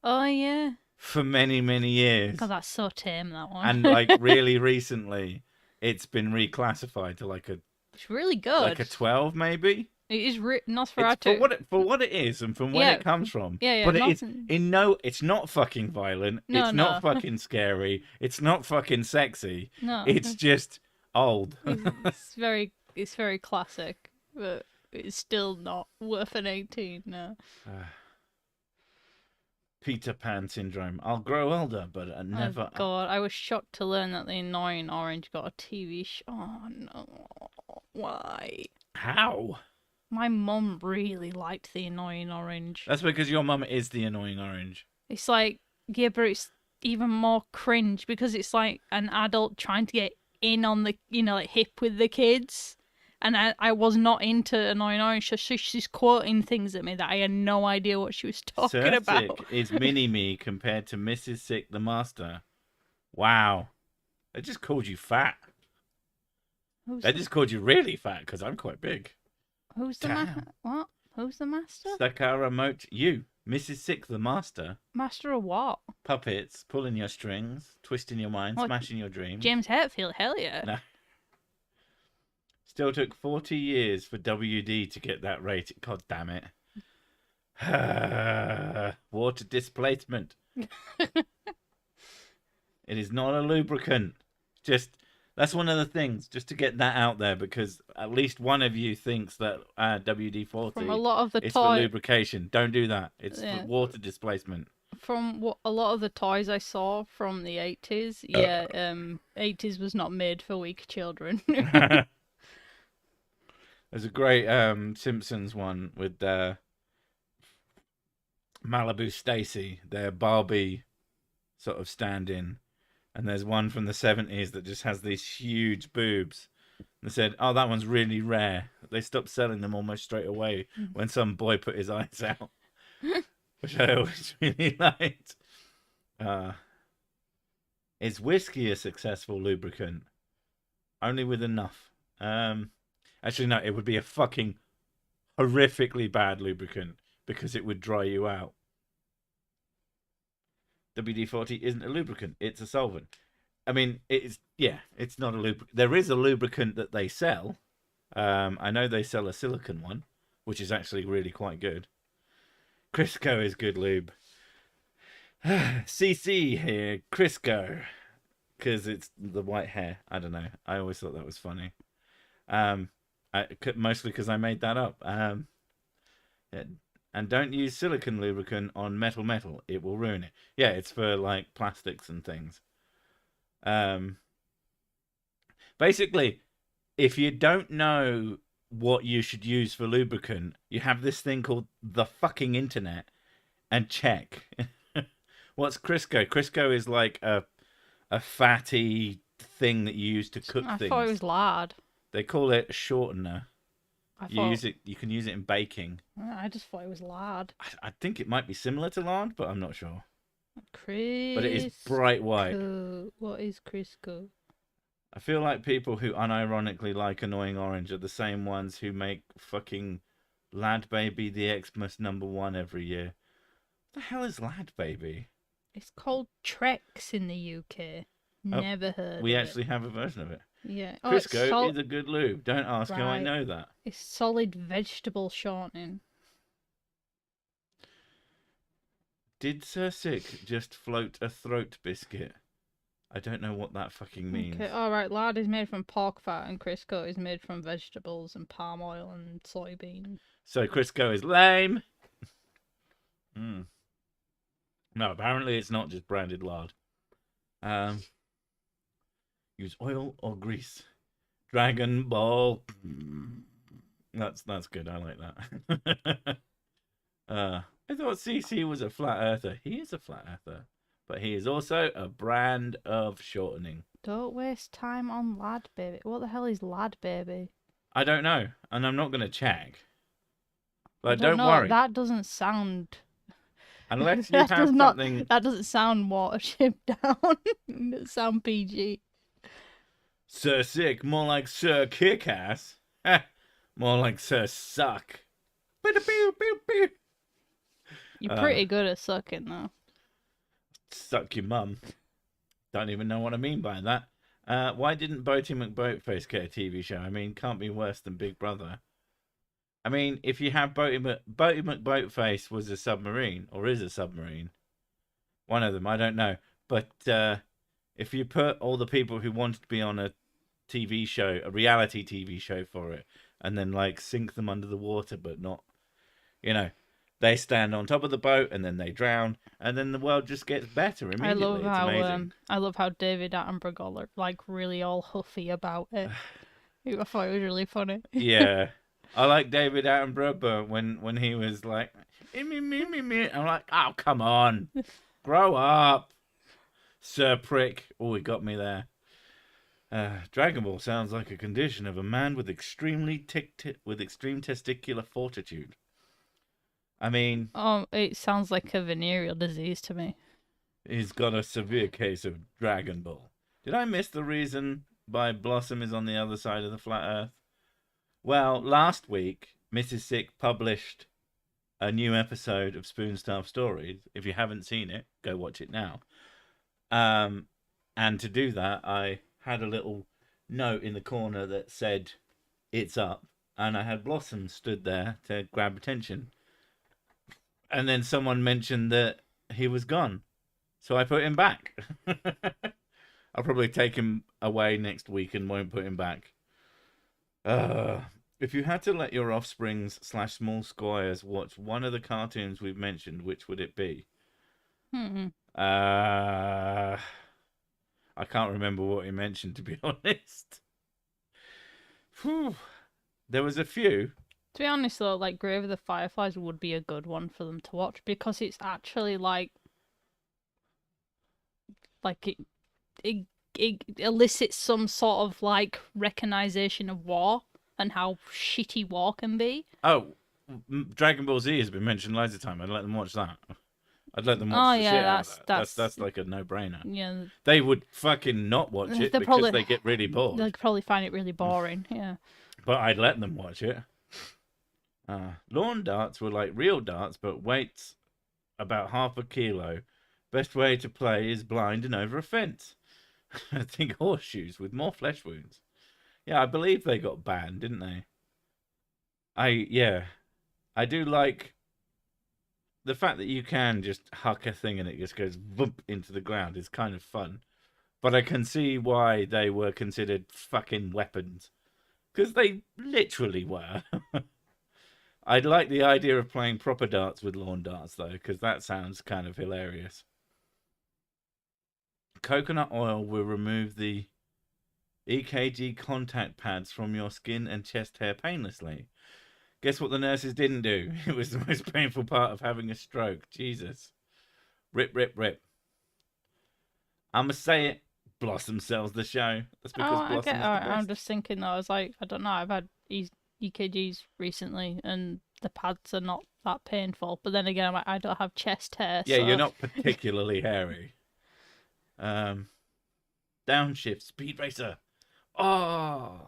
B: Oh, yeah.
A: For many, many years.
B: God, that's so tame, that one.
A: And, really recently, it's been reclassified to,
B: It's really good.
A: Like a 12, maybe?
B: It is Nosferatu.
A: For what it is and from where it comes from.
B: Yeah.
A: But it's not fucking violent.
B: No,
A: it's not fucking scary. It's not fucking sexy.
B: No.
A: It's just old.
B: It's very classic, but it's still not worth an 18, no.
A: Peter Pan syndrome. I'll grow older, but I never...
B: Oh, God, I was shocked to learn that the Annoying Orange got a TV show. Oh, no. Why?
A: How?
B: My mum really liked the Annoying Orange.
A: That's because your mum is the Annoying Orange.
B: It's like, yeah, but it's even more cringe because it's like an adult trying to get in on the, hip with the kids. And I was not into Annoying Orange, so she's quoting things at me that I had no idea what she was talking about.
A: Is Mini-Me compared to Mrs. Sick the Master. Wow. They just called you fat. They just called you really fat, because I'm quite big.
B: Who's the master? What? Who's the master?
A: Sakara Mochi. You. Mrs. Sick the Master.
B: Master of what?
A: Puppets, pulling your strings, twisting your mind, smashing your dreams.
B: James Hetfield, hell yeah.
A: No. Still took 40 years for WD to get that rating. God damn it. Water displacement. It is not a lubricant. Just That's one of the things, just to get that out there, because at least one of you thinks that WD-40
B: From a lot of the
A: is for lubrication. Don't do that. It's for
B: Yeah.
A: water displacement.
B: From what a lot of the toys I saw from the 80s, yeah, 80s was not made for weak children.
A: There's a great Simpsons one with Malibu Stacy, their Barbie sort of stand-in, and there's one from the 70s that just has these huge boobs. And they said, "Oh, that one's really rare." They stopped selling them almost straight away when some boy put his eyes out, which I always really liked. Is whiskey a successful lubricant? Only with enough. Actually, no, it would be a fucking horrifically bad lubricant because it would dry you out. WD-40 isn't a lubricant; it's a solvent. I mean, it's not a lubricant. There is a lubricant that they sell. I know they sell a silicone one, which is actually really quite good. Crisco is good lube. CC here, Crisco, because it's the white hair. I don't know. I always thought that was funny. Mostly because I made that up. And don't use silicone lubricant on metal. It will ruin it. Yeah, it's for like plastics and things. Basically, if you don't know what you should use for lubricant, you have this thing called the fucking internet and check. What's Crisco? Crisco is like a fatty thing that you use to cook
B: I
A: things.
B: thought it was lard.
A: They call it shortener.
B: You
A: can use it in baking.
B: I just thought it was lard.
A: I think it might be similar to lard, but I'm not sure.
B: Crisco.
A: But it is bright white.
B: What is Crisco?
A: I feel like people who unironically like Annoying Orange are the same ones who make fucking Lad Baby the Xmas #1 every year. What the hell is Lad Baby?
B: It's called Trex in the UK. Never heard
A: We
B: of
A: actually have a version of it.
B: Yeah.
A: Crisco is a good lube. Don't ask how I know that.
B: It's solid vegetable shortening.
A: Did Sir Sick just float a throat biscuit? I don't know what that fucking means.
B: Okay, alright, lard is made from pork fat and Crisco is made from vegetables and palm oil and soybean.
A: So Crisco is lame. No, apparently it's not just branded lard. Use oil or grease. Dragon Ball. That's good. I like that. I thought CC was a flat earther. He is a flat earther, but he is also a brand of shortening.
B: Don't waste time on Lad Baby. What the hell is Lad Baby?
A: I don't know, and I'm not going to check. But
B: don't
A: worry.
B: That doesn't sound.
A: Unless you have something.
B: That doesn't sound Watership Down. It doesn't sound PG.
A: Sir Sick, more like Sir Kickass. More like Sir Suck.
B: You're pretty good at sucking, though.
A: Suck your mum. Don't even know what I mean by that. Why didn't Boaty McBoatface get a TV show? I mean, can't be worse than Big Brother. I mean, if you have Boaty McBoatface was a submarine, or is a submarine. One of them, I don't know. But if you put all the people who wanted to be on a TV show, a reality TV show for it, and then like sink them under the water, but not, they stand on top of the boat and then they drown, and then the world just gets better immediately.
B: I love how David Attenborough got like really all huffy about it. I thought it was really funny.
A: Yeah, I like David Attenborough, but when he was like, me, I'm like, oh come on, grow up, Sir Prick. Oh, he got me there. Dragon Ball sounds like a condition of a man with extreme testicular fortitude. I mean...
B: Oh, it sounds like a venereal disease to me.
A: He's got a severe case of Dragon Ball. Did I miss the reason why Blossom is on the other side of the flat earth? Well, last week, Mrs. Sick published a new episode of Spoonstaff Stories. If you haven't seen it, go watch it now. And to do that, I had a little note in the corner that said, "It's up." And I had Blossom stood there to grab attention. And then someone mentioned that he was gone. So I put him back. I'll probably take him away next week and won't put him back. If you had to let your offsprings / small squires watch one of the cartoons we've mentioned, which would it be?
B: Hmm.
A: I can't remember what he mentioned, to be honest. Whew. There was a few.
B: To be honest though, like Grave of the Fireflies would be a good one for them to watch because it's actually like it it elicits some sort of like recognition of war and how shitty war can be.
A: Oh, Dragon Ball Z has been mentioned loads of time. I'd let them watch that. I'd let them watch
B: Oh
A: the shit
B: yeah,
A: out of that. That's like a no-brainer.
B: Yeah.
A: They would fucking not watch it
B: They'll
A: because
B: probably-
A: they get really bored.
B: They'll probably find it really boring. Yeah.
A: But I'd let them watch it. Lawn darts were like real darts, but weights about half a kilo. Best way to play is blind and over a fence. I think horseshoes with more flesh wounds. Yeah, I believe they got banned, didn't they? I do like the fact that you can just huck a thing and it just goes bump into the ground is kind of fun. But I can see why they were considered fucking weapons. Because they literally were. I'd like the idea of playing proper darts with lawn darts, though, because that sounds kind of hilarious. Coconut oil will remove the EKG contact pads from your skin and chest hair painlessly. Guess what the nurses didn't do? It was the most painful part of having a stroke. Jesus. Rip, rip, rip. I'ma say it. Blossom sells the show. That's because
B: I
A: Blossom's
B: get.
A: the best.
B: I'm just thinking though. I was like, I don't know. I've had EKGs recently, and the pads are not that painful. But then again, I don't have chest hair.
A: Yeah,
B: so...
A: you're not particularly hairy. Downshift, Speed Racer. Oh.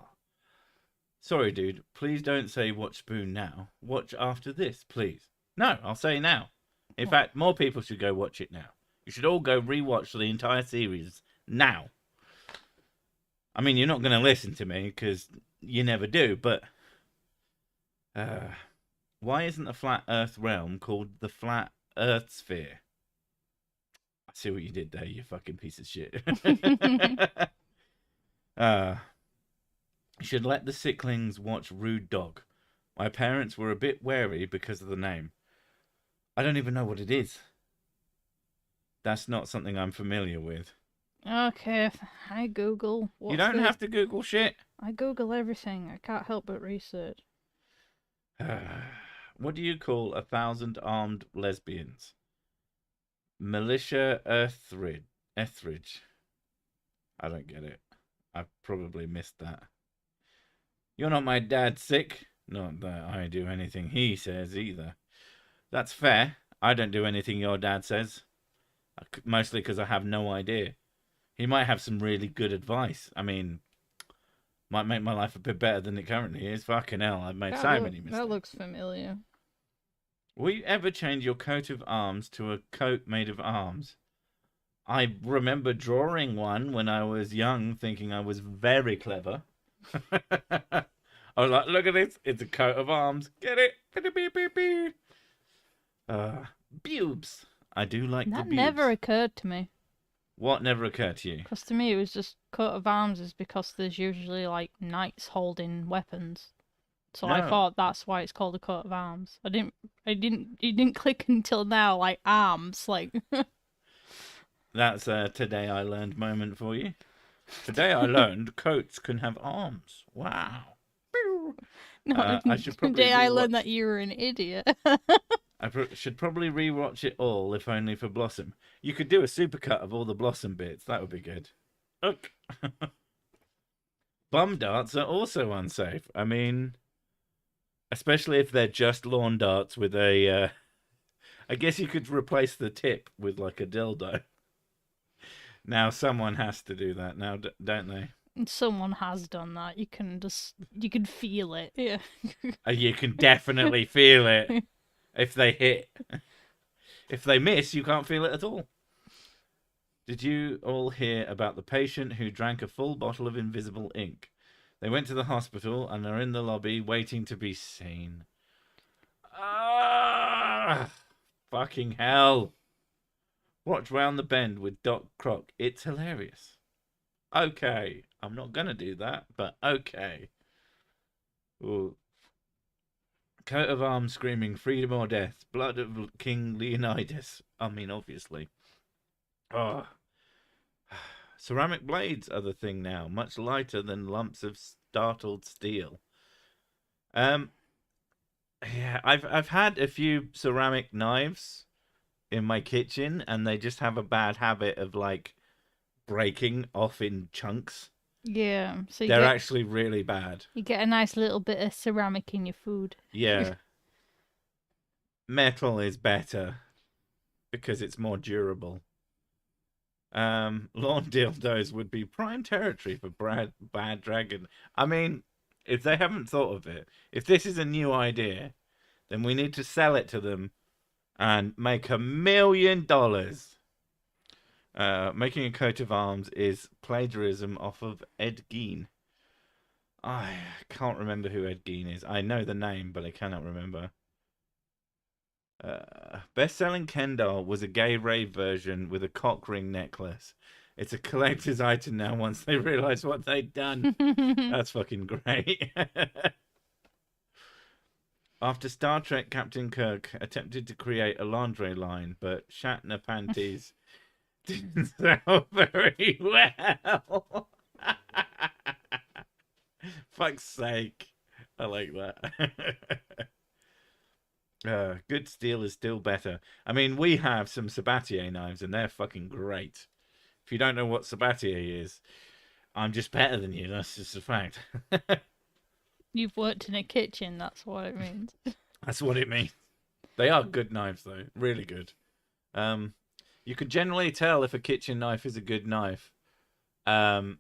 A: Sorry, dude. Please don't say watch Spoon now. Watch after this, please. No, I'll say now. In fact, more people should go watch it now. You should all go rewatch the entire series now. I mean, you're not going to listen to me because you never do, but why isn't the flat Earth realm called the flat Earth sphere? I see what you did there, you fucking piece of shit. You should let the sicklings watch Rude Dog. My parents were a bit wary because of the name. I don't even know what it is. That's not something I'm familiar with.
B: Okay, I Google.
A: You don't have to Google shit.
B: I Google everything. I can't help but research.
A: What do you call 1,000 armed lesbians? Militia Etheridge. I don't get it. I probably missed that. You're not my dad, sick. Not that I do anything he says either. That's fair. I don't do anything your dad says. Mostly because I have no idea. He might have some really good advice. I mean, might make my life a bit better than it currently is. Fucking hell, I've made so many mistakes.
B: That looks familiar.
A: Will you ever change your coat of arms to a coat made of arms? I remember drawing one when I was young, thinking I was very clever. I was like, look at this. It's a coat of arms. Get it? Bubes. I do like the
B: That
A: bubes.
B: never occurred to me.
A: What never occurred to you?
B: Because to me, it was just coat of arms is because there's usually like knights holding weapons. So I
A: No.
B: thought that's why it's called a coat of arms. It didn't click until now, like arms, like.
A: That's a Today I Learned moment for you. Today I learned coats can have arms. Wow.
B: No,
A: I should probably
B: today I learned
A: rewatch-
B: that you were an idiot.
A: should probably rewatch it all, if only for Blossom. You could do a supercut of all the Blossom bits. That would be good. Look. Bum darts are also unsafe. I mean, especially if they're just lawn darts with a... I guess you could replace the tip with like a dildo. Now someone has to do that now, don't they?
B: Someone has done that. You can feel it. Yeah.
A: You can definitely feel it if they hit. If they miss, you can't feel it at all. Did you all hear about the patient who drank a full bottle of invisible ink? They went to the hospital and are in the lobby waiting to be seen. Ah, fucking hell. Watch Round the Bend with Doc Croc. It's hilarious. Okay. I'm not gonna do that, but okay. Ooh. Coat of arms screaming freedom or death. Blood of King Leonidas. I mean, obviously. Oh. Ceramic blades are the thing now, much lighter than lumps of startled steel. Um, yeah, I've had a few ceramic knives in my kitchen, and they just have a bad habit of like breaking off in chunks.
B: Yeah, so
A: They're actually really bad.
B: you get a nice little bit of ceramic in your food.
A: Yeah, metal is better because it's more durable. Lawn dildos would be prime territory for Bad Dragon. I mean, if they haven't thought of it, if this is a new idea, then we need to sell it to them and make $1 million. Making a coat of arms is plagiarism off of Ed Gein. I can't remember who Ed Gein is. I know the name, but I cannot remember. Best-selling Ken doll was a gay rave version with a cock ring necklace. It's a collector's item now once they realize what they'd done. That's fucking great. After Star Trek, Captain Kirk attempted to create a lingerie line, but Shatner panties didn't sell very well. Fuck's sake. I like that. Good steel is still better. I mean, we have some Sabatier knives, and they're fucking great. If you don't know what Sabatier is, I'm just better than you. That's just a fact.
B: You've worked in a kitchen, that's what it means.
A: That's what it means. They are good knives, though. Really good. Um, you can generally tell if a kitchen knife is a good knife, um,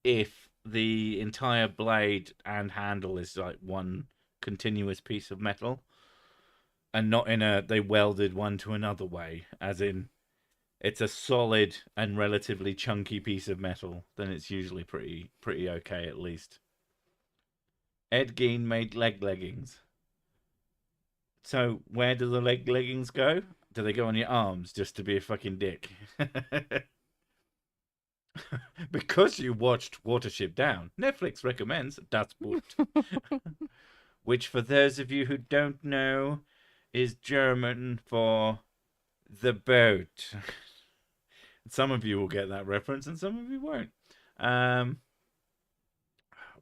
A: if the entire blade and handle is like one continuous piece of metal, and not in a they welded one to another way, as in it's a solid and relatively chunky piece of metal, then it's usually pretty okay at least. Ed Gein made leg leggings. So where do the leg leggings go? Do they go on your arms just to be a fucking dick? Because you watched Watership Down, Netflix recommends Das Boot, which for those of you who don't know is German for the boat. Some of you will get that reference and some of you won't.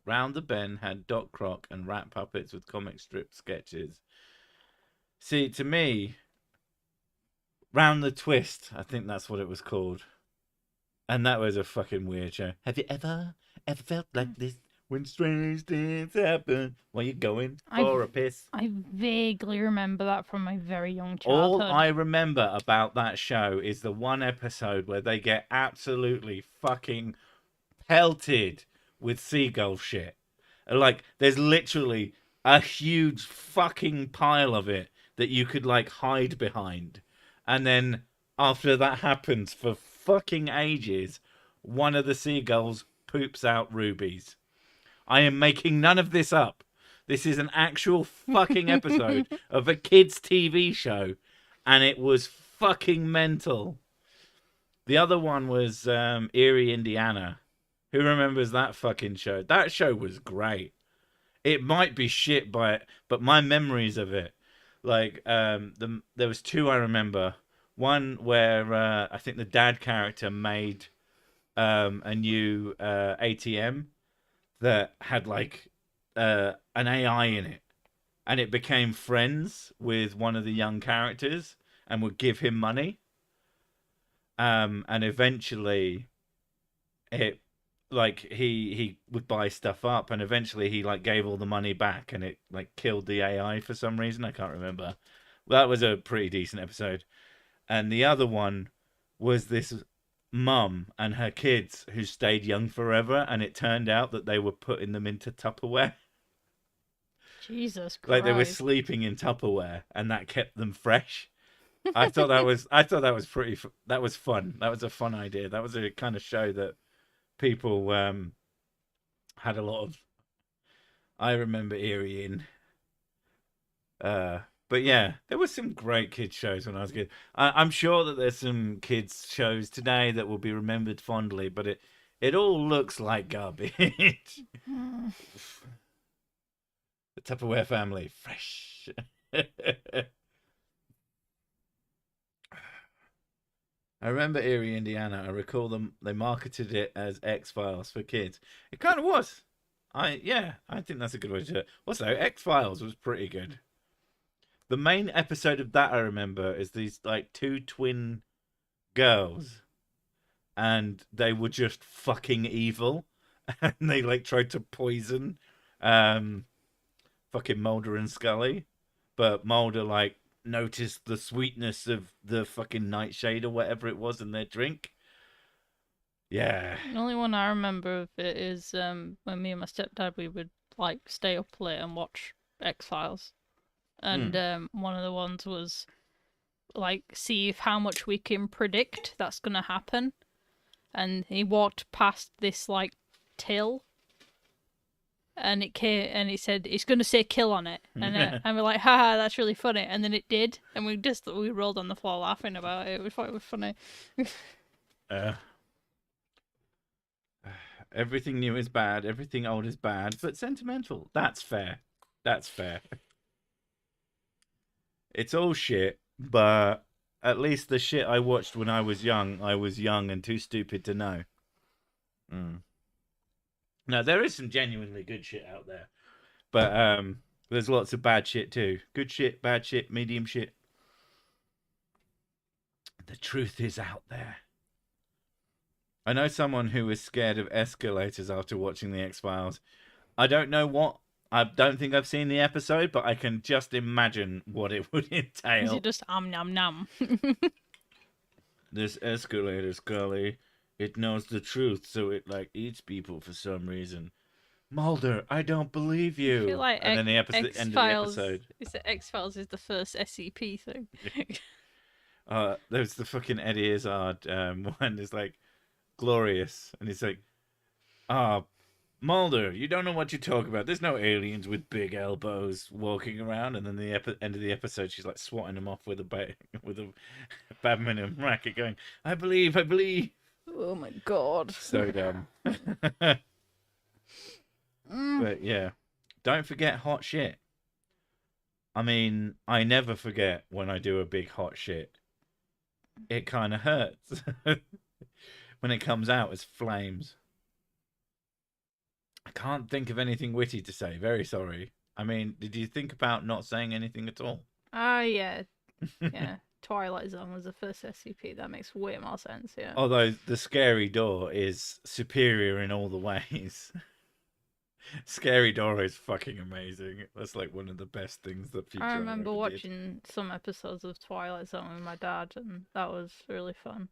A: Round the Bend had Doc Croc and rat puppets with comic strip sketches. See, to me, Round the Twist, I think that's what it was called. And that was a fucking weird show. Have you ever felt like this when strange things happen? Where you going for a piss?
B: I vaguely remember that from my very young
A: All
B: childhood.
A: I remember about that show is the one episode where they get absolutely fucking pelted with seagull shit. Like, there's literally a huge fucking pile of it that you could, like, hide behind. And then, after that happens for fucking ages, one of the seagulls poops out rubies. I am making none of this up. This is an actual fucking episode of a kids' TV show, and it was fucking mental. The other one was Erie, Indiana. Who remembers that fucking show? That show was great. It might be shit but my memories of it, like there was two I remember. One where I think the dad character made a new ATM that had like an AI in it, and it became friends with one of the young characters and would give him money. And eventually it like he would buy stuff up, and eventually he like gave all the money back, and it like killed the AI for some reason. I can't remember. Well, that was a pretty decent episode. And the other one was this mum and her kids who stayed young forever, and it turned out that they were putting them into Tupperware.
B: Jesus
A: Like they were
B: Christ.
A: sleeping in Tupperware, and that kept them fresh. I thought that was pretty. That was fun. That was a fun idea. That was a kind of show that people had a lot of. I remember Erie in. But yeah, there were some great kids shows when I was a kid. I'm sure that there's some kids shows today that will be remembered fondly, but it all looks like garbage.
B: Mm.
A: The Tupperware family, fresh. I remember Erie, Indiana. I recall them. They marketed it as X-Files for kids. It kind of was. I think that's a good way to do it. Also, X-Files was pretty good. The main episode of that I remember is these like two twin girls, and they were just fucking evil, and they like tried to poison, fucking Mulder and Scully, but Mulder like noticed the sweetness of the fucking nightshade or whatever it was in their drink. Yeah.
B: The only one I remember of it is when me and my stepdad we would like stay up late and watch X-Files, and one of the ones was like see if how much we can predict that's gonna happen, and he walked past this like till. And it came, and it said it's going to say "kill" on it, and we're like, "Haha, that's really funny." And then it did, and we rolled on the floor laughing about it. We thought it was funny.
A: Everything new is bad. Everything old is bad, but sentimental. That's fair. That's fair. It's all shit, but at least the shit I watched when I was young and too stupid to know. Now, there is some genuinely good shit out there, but there's lots of bad shit too. Good shit, bad shit, medium shit. The truth is out there. I know someone who was scared of escalators after watching the X-Files. I don't know what. I don't think I've seen the episode, but I can just imagine what it would entail.
B: Is it just nom nom?
A: This escalator, Scully, it knows the truth, so it like eats people for some reason. Mulder, I don't believe you.
B: I feel like
A: and then the end of the episode.
B: Is that X-Files is the first SCP thing?
A: There's the fucking Eddie Izzard one. Is like glorious, and he's like, Mulder, you don't know what you talk about. There's no aliens with big elbows walking around. And then the end of the episode, she's like swatting them off with a badminton racket, going, "I believe, I believe."
B: Oh my god!
A: So dumb. But yeah, don't forget hot shit. I mean, I never forget when I do a big hot shit. It kind of hurts when it comes out as flames. I can't think of anything witty to say. Very sorry. I mean, did you think about not saying anything at all?
B: Yeah. Yeah. Twilight Zone was the first SCP. That makes way more sense, yeah.
A: Although the scary door is superior in all the ways. Scary Door is fucking amazing. That's like one of the best things that Futurama
B: I remember
A: ever
B: watching some episodes of Twilight Zone with my dad, and that was really fun.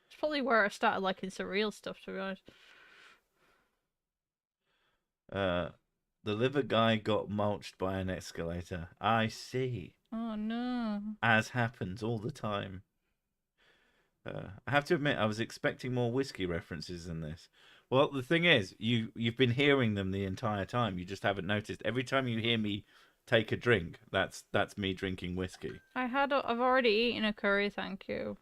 B: It's probably where I started liking surreal stuff, to be honest.
A: The liver guy got mulched by an escalator. I see.
B: Oh no.
A: As happens all the time. I have to admit, I was expecting more whiskey references than this. Well, the thing is, you've been hearing them the entire time. You just haven't noticed. Every time you hear me take a drink, that's me drinking whiskey.
B: I've already eaten a curry, thank you.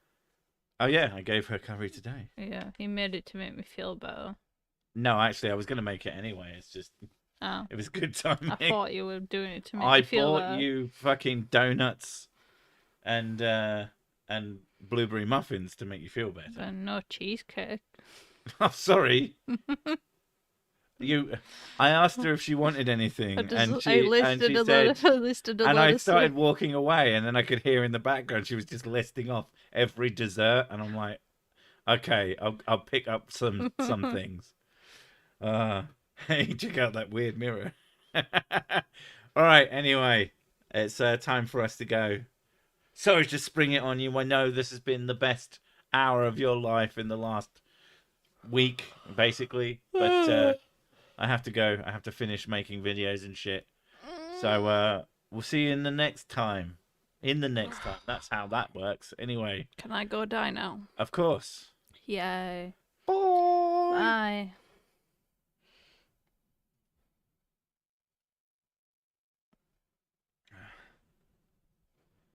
A: Oh yeah, I gave her curry today.
B: Yeah, he made it to make me feel better.
A: No, actually, I was going to make it anyway. It's just, it was good timing.
B: I thought you were doing it to make me feel better.
A: I bought you fucking donuts and blueberry muffins to make you feel better.
B: And no cheesecake.
A: I'm sorry. I asked her if she wanted anything, and she
B: said,
A: and I started walking away, and then I could hear in the background she was just listing off every dessert, and I'm like, okay, I'll pick up some things. Hey, check out that weird mirror. All right, anyway, it's time for us to go. Sorry to spring it on you. I know this has been the best hour of your life in the last week, basically, but I have to go. I have to finish making videos and shit. So we'll see you in the next time. That's how that works. Anyway.
B: Can I go die now?
A: Of course.
B: Yay.
A: Bye.
B: Bye.